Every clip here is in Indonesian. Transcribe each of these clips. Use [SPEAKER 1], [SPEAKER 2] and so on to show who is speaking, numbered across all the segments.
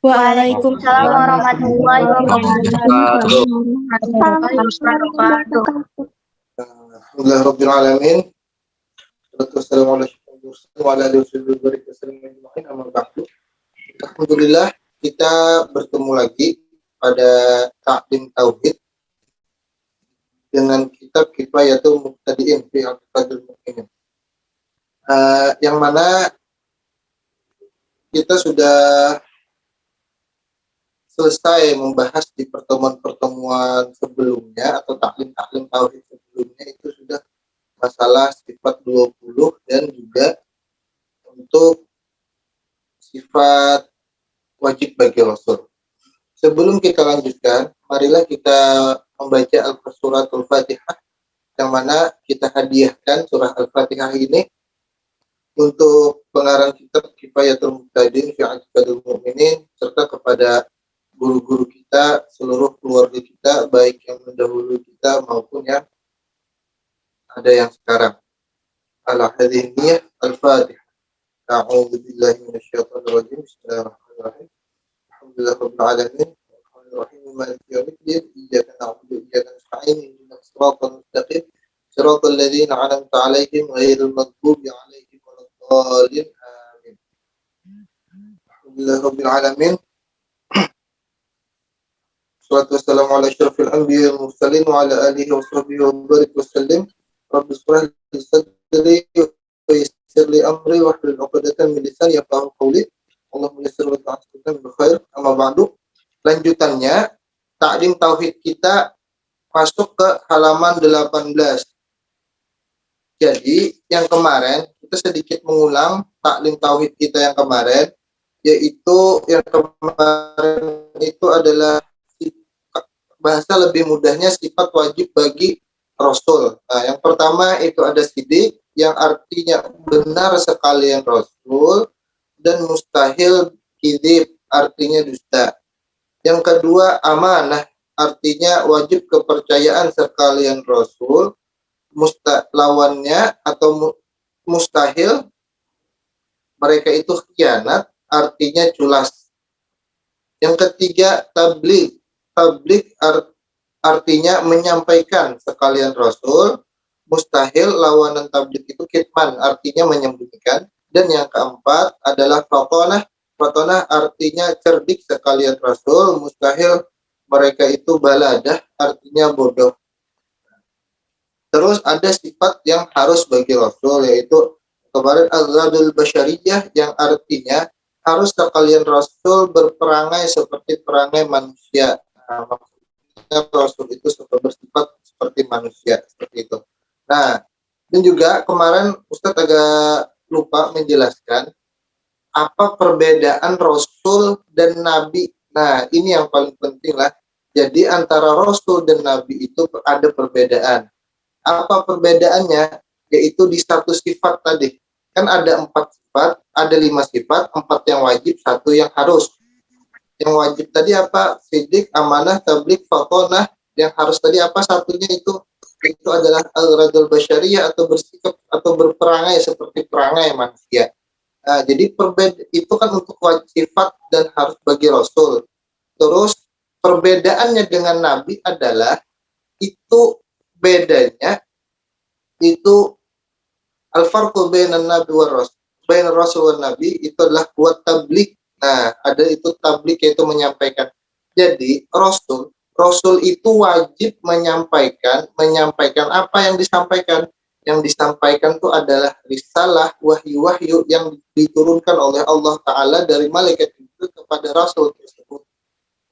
[SPEAKER 1] Waalaikumsalam warahmatullahi wabarakatuh.
[SPEAKER 2] Alhamdulillah Rabbil Alamin. Alhamdulillah kita bertemu lagi pada Ta'lim Tauhid dengan kitab Kifayatul Muqtadiin fi I'tiqadil Mu'minin. Yang mana kita sudah selesai membahas di pertemuan-pertemuan sebelumnya atau taklim tauhid sebelumnya, itu sudah masalah sifat 20 dan juga untuk sifat wajib bagi Rasul. Sebelum kita lanjutkan, marilah kita membaca Suratul Fatihah, yang mana kita hadiahkan surah Al-Fatihah ini untuk pengarang kitab Kifayatul Muqtadiin fi I'tiqadil Mu'minin, serta kepada guru-guru kita, seluruh keluarga kita, baik yang mendahului kita maupun yang ada yang sekarang. Al-Hadiniyah Al-Fatihah. A'udzu billahi minasyaitonir rajim. Bismillahirrahmanirrahim. Alhamdulillahirabbil alamin. Arrahmanirrahim. Maliki yaumiddin. Iyyaka na'budu wa iyyaka nasta'in. Ihdinas siratal mustaqim. Siratal ladzina an'amta 'alaihim ghairil maghdubi 'alaihim waladdallin. Amin. Alhamdulillahirabbil alamin. Wassalatu wassalamu ala asyrafil anbiya'i wal mursalin wa ala alihi wa sahbihi wa barik wa sallim. Rabbi shrah li sadri wa yassir li amri wahlul 'uqdatam min lisani yafqahu qawli. Allahumma yassir wa ta'ala bil khair. Amma ba'du. Lanjutannya, taklim tauhid kita masuk ke halaman 18. Jadi, yang kemarin kita sedikit mengulang taklim tauhid kita yang kemarin, yaitu yang kemarin itu adalah bahasa lebih mudahnya sifat wajib bagi Rasul. Nah, yang pertama itu ada sidik, yang artinya benar sekalian Rasul, dan mustahil kidib, artinya dusta. Yang kedua amanah, artinya wajib kepercayaan sekalian Rasul, lawannya atau mustahil, mereka itu khianat, artinya culas. Yang ketiga tabligh. Tabligh artinya menyampaikan sekalian Rasul, mustahil lawanan tabligh itu kitman, artinya menyembunyikan. Dan yang keempat adalah fatonah. Fatonah artinya cerdik sekalian Rasul, mustahil mereka itu baladah, artinya bodoh. Terus ada sifat yang harus bagi Rasul, yaitu kemarin azadul basyariyah, yang artinya harus sekalian Rasul berperangai seperti perangai manusia. Nah, maksudnya Rasul itu bersifat seperti manusia, seperti itu. Nah, dan juga kemarin Ustadz agak lupa menjelaskan apa perbedaan Rasul dan Nabi. Nah, ini yang paling penting lah. Jadi antara Rasul dan Nabi itu ada perbedaan. Apa perbedaannya? Yaitu di satu sifat tadi. Kan ada 4 sifat, ada 5 sifat, 4 yang wajib, 1 yang harus. Yang wajib tadi apa? Sidik, amanah, tabligh, fatonah. Yang harus tadi apa? Satunya itu adalah al-radul basyariyah, atau bersikap atau berperangai seperti perangai manusia. Nah, jadi itu kan untuk wajib sifat dan harus bagi Rasul. Terus perbedaannya dengan Nabi adalah itu bedanya itu al-farqu bainan nabi wa rasul. Bainar rasul wa nabi itu adalah buat tabligh. Nah, ada itu tabligh, yaitu menyampaikan. Jadi Rasul itu wajib menyampaikan apa yang disampaikan. Yang disampaikan itu adalah risalah, wahyu-wahyu yang diturunkan oleh Allah Ta'ala dari malaikat itu kepada Rasul tersebut.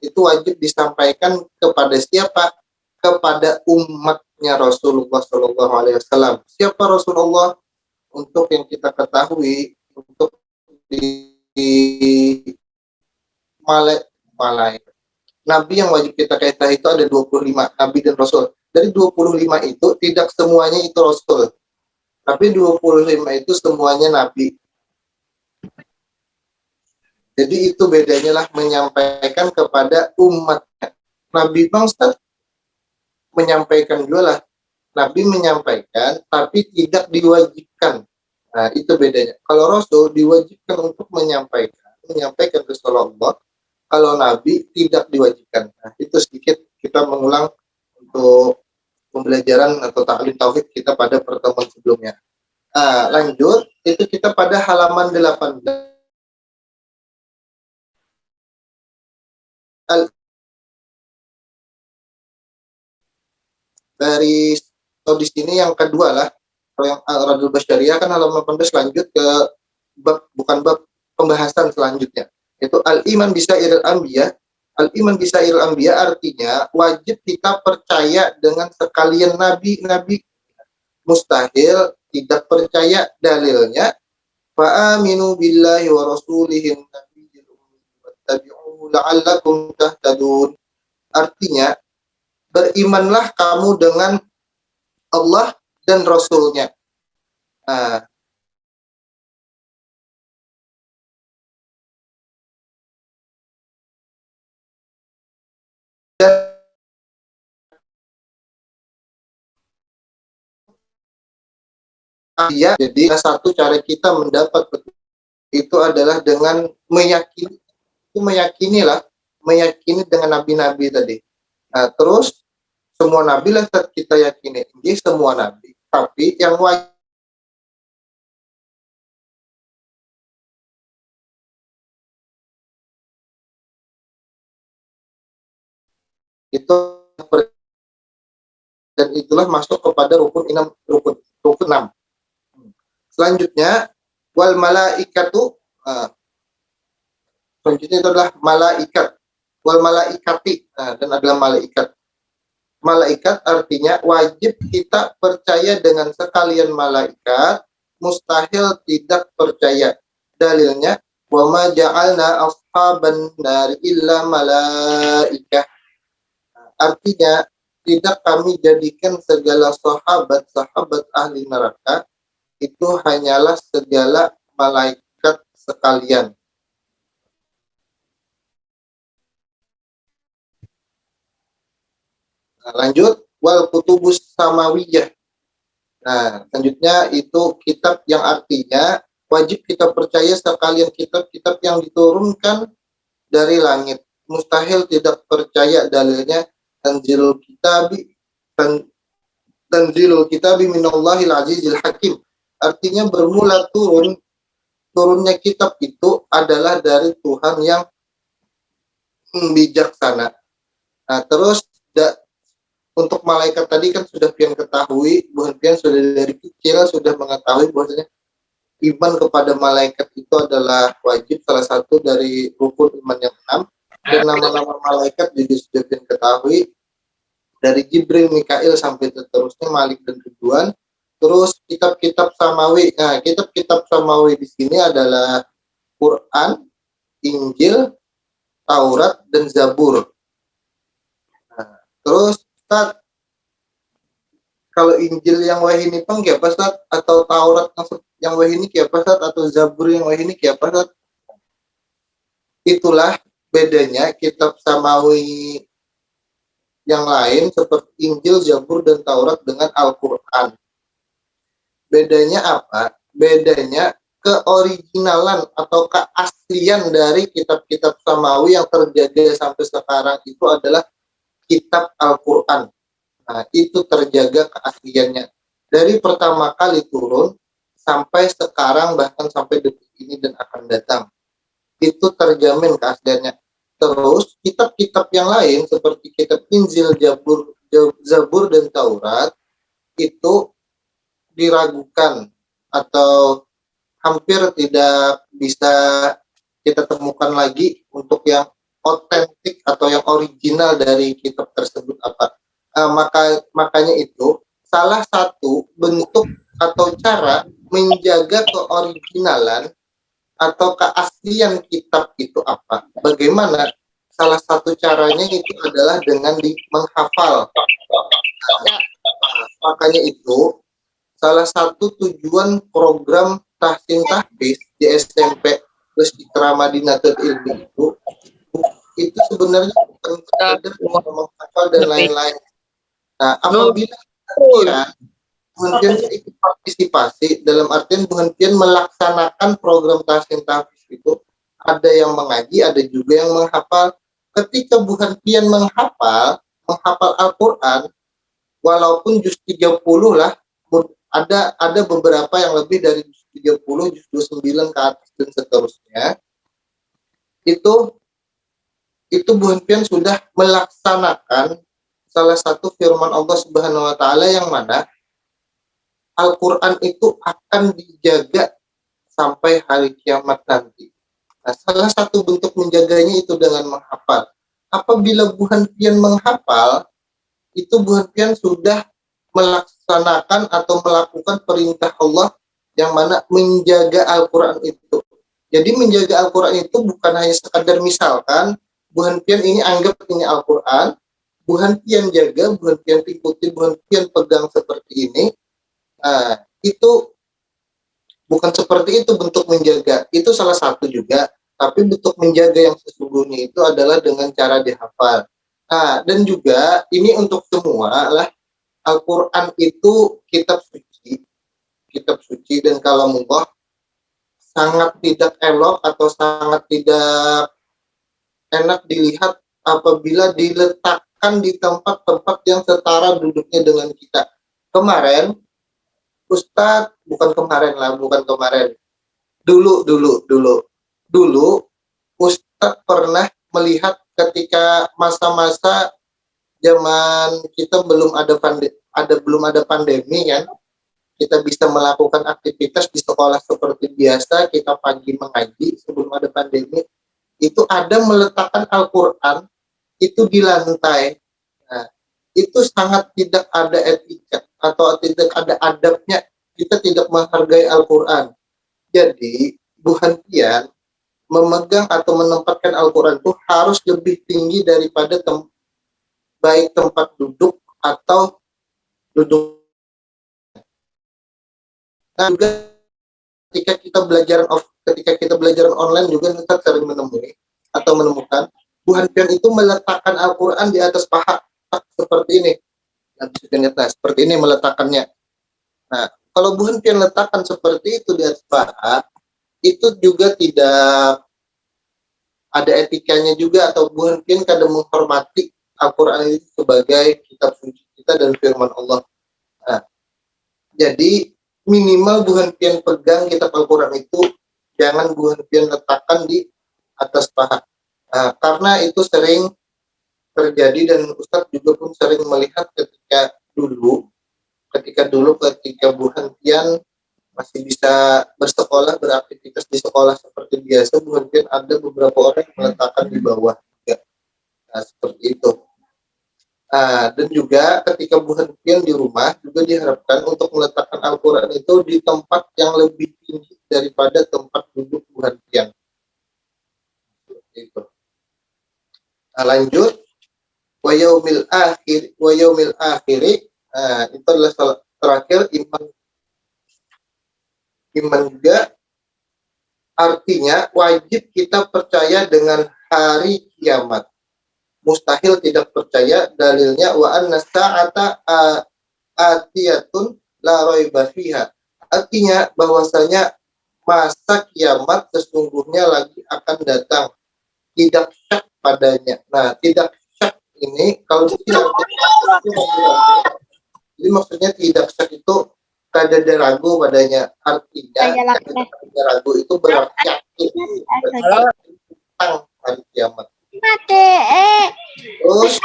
[SPEAKER 2] Itu wajib disampaikan kepada siapa? Kepada umatnya Rasulullah SAW. Siapa Rasulullah? Untuk yang kita ketahui, untuk di malaikat. Nabi yang wajib kita ketahui itu ada 25 Nabi dan Rasul. Dari 25 itu tidak semuanya itu Rasul, tapi 25 itu semuanya Nabi. Jadi itu bedanya lah, menyampaikan kepada umatnya. Nabi bangsa menyampaikan juga lah. Nabi menyampaikan, tapi tidak diwajibkan. Nah, itu bedanya. Kalau Rasul diwajibkan untuk menyampaikan Rasulullah, kalau Nabi tidak diwajibkan. Nah, itu sedikit kita mengulang untuk pembelajaran atau taklim tauhid kita pada pertemuan sebelumnya. Lanjut, itu kita pada halaman 18. Dari di sini yang kedua lah, kalau yang Radul Basyariah kan halaman 18 lanjut ke bab, bukan bab, pembahasan selanjutnya. Itu al-iman bisa iril anbiya. Al-iman bisa iril anbiya artinya wajib kita percaya dengan sekalian nabi-nabi. Mustahil tidak percaya dalilnya. Fa'aminu billahi wa rasulihin nabiyil ummi wattabi'uhu la'allakum tahtadun. Artinya, berimanlah kamu dengan Allah dan Rasulnya. Nah, ya, jadi satu cara kita mendapat itu adalah dengan meyakini dengan nabi-nabi tadi. Nah, terus semua nabi lah kita yakini, ini semua nabi. Tapi yang wajib itu, dan itulah masuk kepada rukun 6. Selanjutnya wal malaikatu, selanjutnya itu adalah malaikat, wal malaikati, dan adalah malaikat. Malaikat artinya wajib kita percaya dengan sekalian malaikat, mustahil tidak percaya. Dalilnya wa ma ja'alna ashaban nar illa malaikah. Artinya tidak kami jadikan segala sahabat ahli neraka itu hanyalah segala malaikat sekalian. Nah, lanjut wal kutubus samawiyah. Nah, selanjutnya itu kitab yang artinya wajib kita percaya sekalian kitab-kitab yang diturunkan dari langit. Mustahil tidak percaya dalilnya tanzilul kitabi minallahil azizil hakim. Artinya bermula turunnya kitab itu adalah dari Tuhan yang bijaksana. Nah, terus untuk malaikat tadi kan sudah pian ketahui, bukan pian sudah dari kecil sudah mengetahui bahwasanya iman kepada malaikat itu adalah wajib, salah satu dari rukun iman yang 6. Dan nama-nama malaikat juga sudah pian ketahui dari Jibril, Mikail sampai seterusnya, Malik dan Ridwan. Terus kitab-kitab samawi. Nah, kitab-kitab samawi di sini adalah Quran, Injil, Taurat, dan Zabur. Nah, terus Ustaz, kalau Injil yang wahini pun kayak apa Ustaz? Atau Taurat yang wahini kayak apa Ustaz? Atau Zabur yang wahini kayak apa Ustaz? Itulah bedanya kitab samawi yang lain seperti Injil, Zabur, dan Taurat dengan Al-Quran. Bedanya apa? Bedanya keoriginalan atau keaslian dari kitab-kitab samawi yang terjaga sampai sekarang itu adalah kitab Al-Quran. Nah, itu terjaga keasliannya. Dari pertama kali turun sampai sekarang, bahkan sampai detik ini dan akan datang. Itu terjamin keasliannya. Terus, kitab-kitab yang lain seperti kitab Injil, Zabur, dan Taurat itu diragukan atau hampir tidak bisa kita temukan lagi untuk yang otentik atau yang original dari kitab tersebut apa. Makanya itu salah satu bentuk atau cara menjaga keoriginalan atau keaslian kitab itu apa? Bagaimana? Salah satu caranya itu adalah dengan menghafal. Makanya itu salah satu tujuan program tahsin tahfiz di SMP plus Ikra Madinatul Ilmi itu sebenarnya bukan sekedar menghafal dan lain-lain. Nah, apabila penghentian ikut partisipasi dalam artian penghentian melaksanakan program tahsin tahfiz itu ada yang mengaji, ada juga yang menghafal. Ketika bukan pian menghafal Al-Quran, walaupun juz 30 lah, ada beberapa yang lebih dari juz 30, juz 29 ke atas dan seterusnya, itu Bu Pian sudah melaksanakan salah satu firman Allah Subhanahu wa taala yang mana Al-Qur'an itu akan dijaga sampai hari kiamat nanti. Nah, salah satu bentuk menjaganya itu dengan menghafal. Apabila Bu Pian menghafal, itu Bu Pian sudah melaksanakan atau melakukan perintah Allah yang mana menjaga Al-Quran itu. Jadi menjaga Al-Quran itu bukan hanya sekadar misalkan Bu Pian ini anggap ini Al-Quran, Bu Pian jaga, Bu Pian ikuti, Bu Pian pegang seperti ini. Nah, itu bukan seperti itu bentuk menjaga. Itu salah satu juga. Tapi bentuk menjaga yang sesungguhnya itu adalah dengan cara dihafal. Nah, dan juga ini untuk semua lah, Al-Quran itu kitab suci dan kalamullah, sangat tidak elok atau sangat tidak enak dilihat apabila diletakkan di tempat-tempat yang setara duduknya dengan kita. Kemarin, Ustadz, bukan kemarin, dulu, Ustadz pernah melihat ketika masa-masa zaman kita belum ada pandemi kan, kita bisa melakukan aktivitas di sekolah seperti biasa, kita pagi mengaji sebelum ada pandemi, itu ada meletakkan Al-Quran itu di lantai. Nah, itu sangat tidak ada etika atau tidak ada adabnya, kita tidak menghargai Al-Quran. Jadi Bu Pian memegang atau menempatkan Al-Quran itu harus lebih tinggi daripada baik tempat duduk atau duduk. Nah, juga ketika kita belajar online juga kita sering menemukan Bu Pian itu meletakkan Al-Quran di atas paha seperti ini. Nah, seperti ini meletakkannya. Nah, kalau Bu Pian letakkan seperti itu di atas paha, itu juga tidak ada etikanya juga, atau Bu Pian kadang menghormati Al-Quran itu sebagai kitab suci kita dan firman Allah. Nah, jadi minimal Bu Pian pegang kitab Al-Quran itu jangan Bu Pian letakkan di atas paha. Nah, karena itu sering terjadi dan Ustadz juga pun sering melihat ketika dulu Bu Pian masih bisa bersekolah, beraktivitas di sekolah seperti biasa, mungkin ada beberapa orang yang meletakkan di bawah juga. Nah, seperti itu. Nah, dan juga ketika Bu Pian di rumah juga diharapkan untuk meletakkan Al-Quran itu di tempat yang lebih tinggi daripada tempat duduk Bu Pian. Seperti itu. Nah, lanjut. Wa yaumil akhiri. Nah, itu adalah terakhir iman juga, artinya wajib kita percaya dengan hari kiamat. Mustahil tidak percaya, dalilnya wa anna sa'ata atiyatun la raiba fiha. Artinya bahwasanya masa kiamat sesungguhnya lagi akan datang, tidak syak padanya. Nah, tidak syak ini kalau tidak, jadi maksudnya tidak syak itu kada ada ragu padanya, artinya kada ada ragu itu berarti yakin tentang hari kiamat. Terus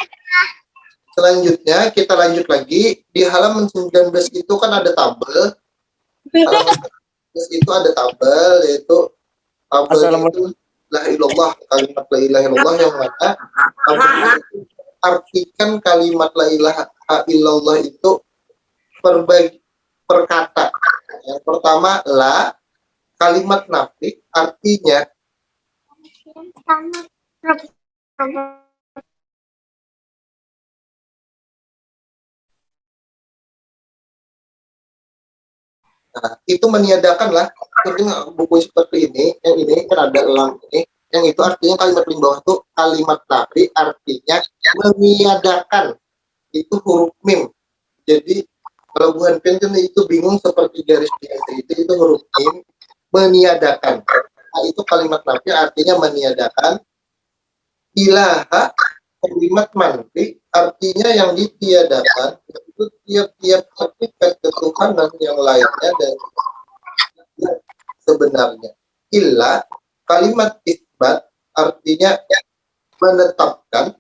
[SPEAKER 2] selanjutnya kita lanjut lagi di halaman 19 itu kan ada tabel. Halaman 19 itu ada tabel, yaitu tabel itu la ilallah, kalimat la ilaha illallah, yang mana artikan kalimat la ilaha illallah itu per kata. Yang pertama la, kalimat nafi, artinya nah, itu meniadakan lah. Buku seperti ini, yang ini kan ada elang ini, yang itu artinya kalimat di bawah itu kalimat nafi, artinya meniadakan, itu huruf mim. Jadi kalau Bu Pian itu bingung seperti garis biasa itu huruf mim, meniadakan. itu kalimat nafi artinya meniadakan. Ilaha kalimat manfi artinya yang ditiadakan itu tiap-tiap hakikat ketuhanan yang lainnya dan sebenarnya. Illa kalimat isbat artinya menetapkan.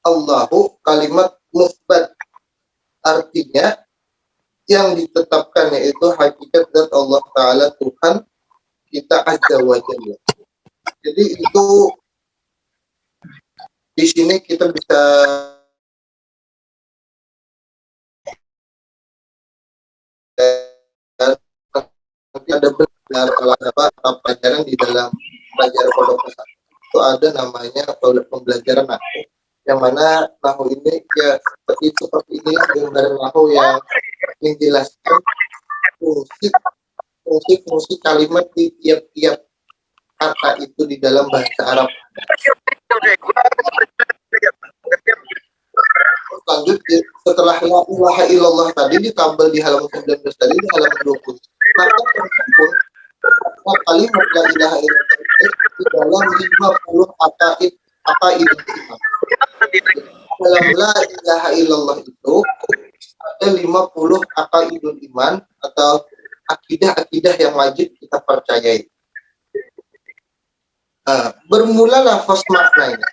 [SPEAKER 2] Allahu kalimat musbat artinya yang ditetapkan yaitu hakikat zat Allah Ta'ala Tuhan kita azza wa jalla. Jadi itu di sini kita bisa nanti ada benar pelajaran di dalam pelajaran pondok pesantren itu ada namanya pembelajaran nahu, yang mana nahu ini ya seperti ini gambaran nahu yang menjelaskan fungsi kalimat di tiap-tiap kata itu di dalam bahasa Arab. Lanjut setelah la ilaha illallah tadi ditambah di halaman 19 tadi di halaman 20. Maka terkumpul kalimat la ilaha illallah di dalam 50 akaid iman. Dalam la ilaha illallah itu ada 50 akaidul iman atau akidah-akidah yang wajib kita percayai. Bermula lafaz maknanya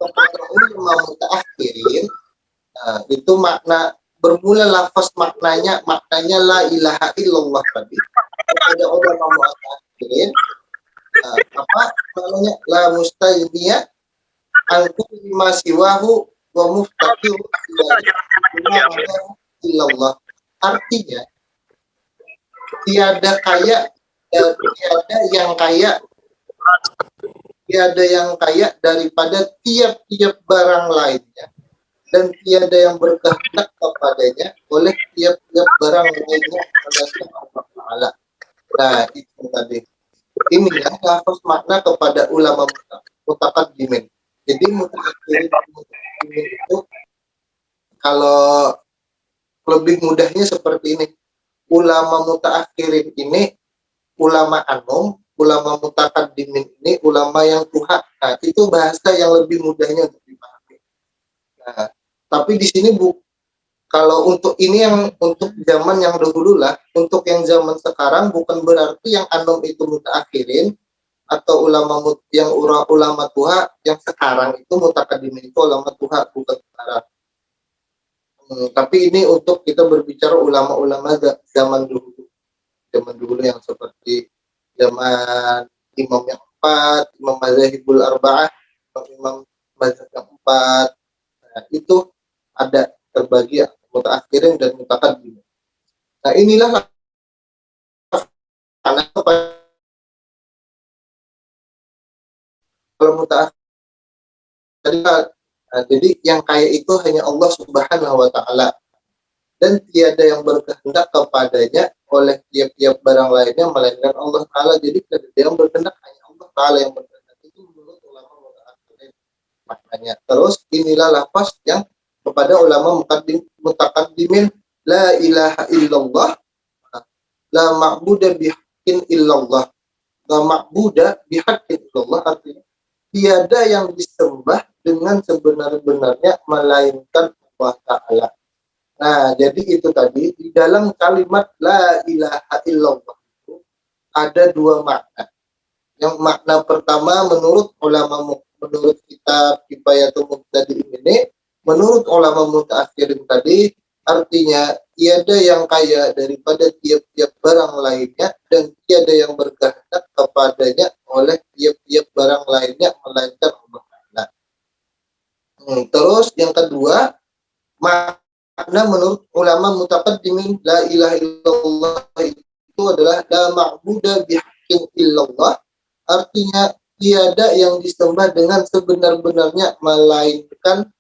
[SPEAKER 2] kepada ulama mutaakhirin, itu makna bermula lafaz maknanya la ilaha illallah tadi kepada ulama mutaakhirin, apa maknanya la mustahiliyah angku lima siwahu wa muftaqir illallah, artinya tiada yang kaya daripada tiap-tiap barang lainnya dan tiada yang berkehendak kepadanya oleh tiap-tiap barang lainnya melainkan Allah Ta'ala. Nah itu tadi. Ini ya lafaz makna kepada ulama mutaqaddimin. Jadi mutaqaddimin itu kalau lebih mudahnya seperti ini. Ulama mutaakhirin ini ulama anum, ulama mutaqaddimin ini ulama yang tuha. Nah, itu bahasa yang lebih mudahnya untuk dipahami. Nah, tapi di sini kalau untuk ini yang untuk zaman yang dahulu lah, untuk yang zaman sekarang bukan berarti yang anum itu mutaakhirin atau ulama tuha yang sekarang itu mutaqaddimin itu ulama tuha bukan sekarang. Tapi ini untuk kita berbicara ulama-ulama zaman dulu yang seperti zaman imam yang 4, imam mazhabul arba'ah, imam mazhab yang 4. Nah, itu ada terbagi mutaakhirin dan mutaqaddimin. Nah, inilah karena kalau mutaakhirin jadi yang kaya itu hanya Allah Subhanahu wa Ta'ala dan tiada yang berkehendak kepadanya oleh tiap-tiap barang lainnya melainkan Allah Ta'ala. Jadi tiada yang berkehendak, hanya Allah Ta'ala yang berkehendak. Itu menurut ulama mutaakhirin maknanya. Terus inilah lafaz yang kepada ulama mutaqaddimin, la ilaha illallah, la ma'buda bihaqqin illallah. La ma'buda bihaqqin illallah artinya tiada yang disembah dengan sebenar-benarnya melainkan Allah Ta'ala. Nah, jadi itu tadi di dalam kalimat la ilaha illallah itu ada dua makna. Yang makna pertama menurut kitab Kifayatul Muqtadiin ini, menurut ulama mutaakhirin tadi artinya tiada yang kaya daripada tiap-tiap barang lainnya dan tiada yang berkehendak kepadanya oleh tiap-tiap barang lainnya melainkan Allah Ta'ala. Terus yang kedua, makna menurut ulama mutaqaddimin la ilaha illallah itu adalah la ma'buda bihaqqin illallah, artinya tiada yang disembah dengan sebenar-benarnya melainkan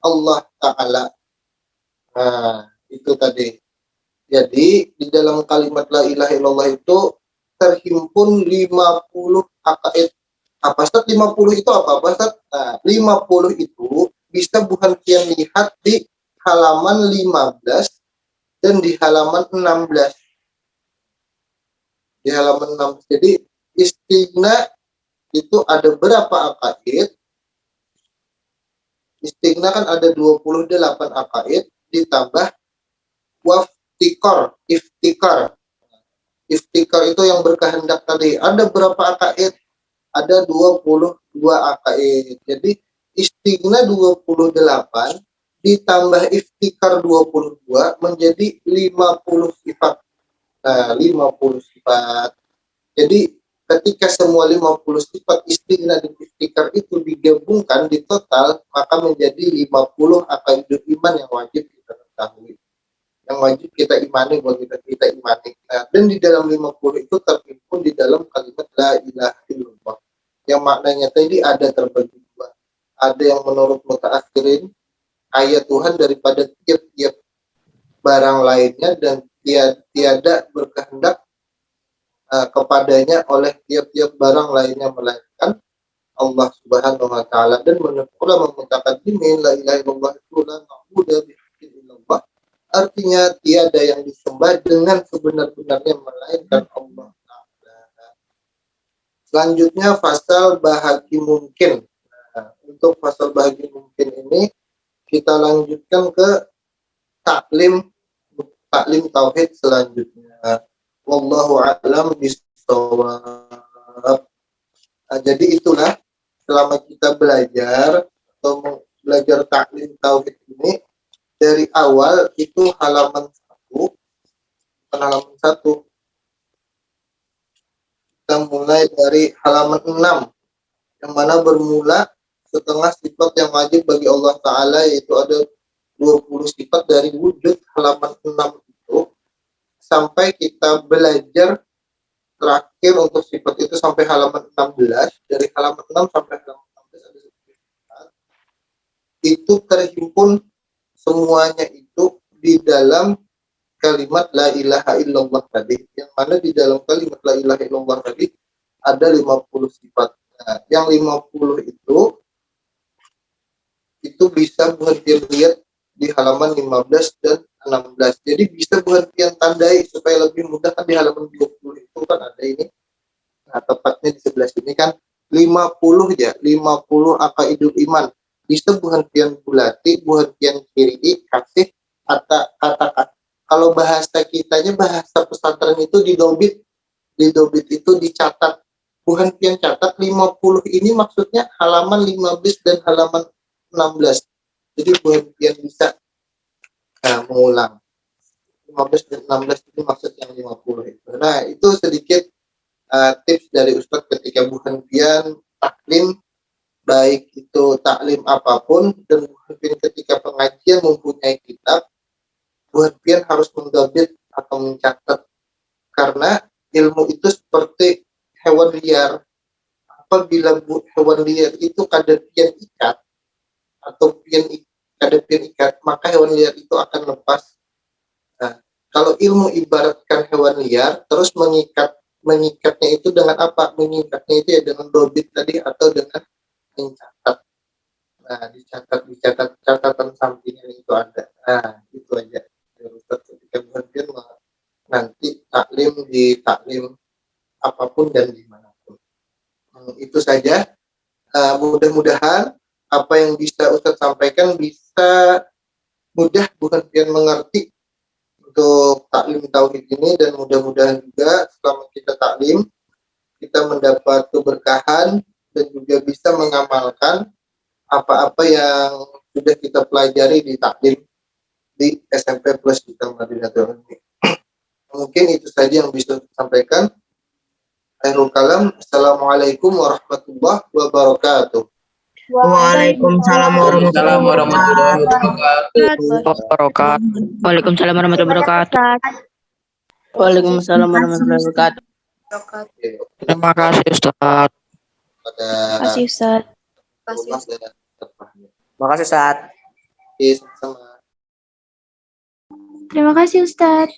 [SPEAKER 2] Allah Ta'ala. Nah, itu tadi. Jadi di dalam kalimat la ilaha illallah itu terhimpun 50 akaid. Apa Ustaz 50 itu apa Ustaz? Nah, 50 itu bisa bukan kian lihat di halaman 15 dan di halaman 16. Di halaman 16. Jadi Istighna itu ada berapa akaid? Istighna kan ada 28 akaid ditambah waftikor, iftikar. Iftikar itu yang berkehendak tadi. Ada berapa akaid? Ada 22 akaid. Jadi istighna 28 ditambah iftikar 22 menjadi 50 sifat. Nah, 50 sifat. Jadi ketika semua 50 sifat istighna dan iftikar itu digabungkan di total, maka menjadi 50 akaid iman yang wajib kita ketahui, yang wajib kita imani, bahwa kita imani. Nah, dan di dalam 50 itu terhimpun di dalam kalimat la ilaha illallah, yang maknanya tadi ada terbagi dua. Ada yang menurut mutaakhirin ayat Tuhan daripada tiap-tiap barang lainnya, dan tiada berkehendak kepadanya oleh tiap-tiap barang lainnya melainkan Allah Subhanahu wa taala. Dan menurut ulama mutaqaddimin, la ilaha illallah itu la ma'budu bihaqqin illallah, artinya tiada yang disembah dengan sebenar-benarnya melainkan Allah Ta'ala. Selanjutnya fasal bahagi mungkin. Nah, untuk fasal bahagi mungkin ini kita lanjutkan ke taklim tauhid selanjutnya. Wallahu a'lam bishawab. Jadi itulah, selama kita belajar atau belajar taklim tauhid ini dari awal itu halaman 1, halaman 1. Kita mulai dari halaman 6 yang mana bermula setengah sifat yang wajib bagi Allah Ta'ala, yaitu ada 20 sifat dari wujud. Halaman 6 itu sampai kita belajar terakhir untuk sifat itu sampai halaman 16. Dari halaman 6 sampai halaman 16 ada sifat itu terhimpun semuanya itu di dalam kalimat la ilaha illallah tadi, yang mana di dalam kalimat la ilaha illallah tadi ada 50 sifat. Nah, yang 50 itu bisa berhenti lihat di halaman 15 dan 16. Jadi bisa berhentian tandai supaya lebih mudah. Kan di halaman 20 itu kan ada ini. Nah, tepatnya di sebelah sini kan 50 ya, 50 akaidul iman. Bisa berhentian bulati, berhentian kiri, kasih kata-kata. Kalau bahasa kitanya, bahasa pesantren itu didobit itu dicatat. Berhentian catat 50 ini maksudnya halaman 15 dan halaman 16. Jadi berhentian bisa mengulang 15 dan 16 itu maksud yang 50 itu. Nah, itu sedikit tips dari Ustadz ketika berhentian taklim, baik itu taklim apapun, dan berhentian ketika pengajian mempunyai kitab. Berhentian harus menggabit atau mencatat, karena ilmu itu seperti hewan liar. Apabila hewan liar itu kadar pian ikat atau kadar pian ikat, maka hewan liar itu akan lepas. Nah, kalau ilmu ibaratkan hewan liar, terus mengikatnya itu dengan apa? Mengikatnya itu ya dengan dobit tadi atau dengan mencatat. Nah, dicatat catatan sampingnya itu ada. Nah, itu aja. Ketika berhentian nanti taklim apapun dan dimanapun. Itu saja. Mudah-mudahan apa yang bisa Ustadz sampaikan bisa mudah berhentian mengerti untuk taklim tauhid ini, dan mudah-mudahan juga selama kita taklim kita mendapat keberkahan dan juga bisa mengamalkan apa-apa yang sudah kita pelajari di taklim di SMP Plus kita Madinatul Ilmi. Mungkin itu saja yang bisa disampaikan. Akhirul kalam. Assalamualaikum warahmatullahi wabarakatuh.
[SPEAKER 1] Waalaikumsalam warahmatullahi wabarakatuh.
[SPEAKER 3] Waalaikumsalam warahmatullahi wabarakatuh.
[SPEAKER 1] Waalaikumsalam warahmatullahi wabarakatuh.
[SPEAKER 3] Terima kasih Ustaz.
[SPEAKER 2] Terima
[SPEAKER 1] kasih Ustaz.
[SPEAKER 3] Terima kasih Ustaz.
[SPEAKER 2] sama.
[SPEAKER 1] Terima kasih Ustaz.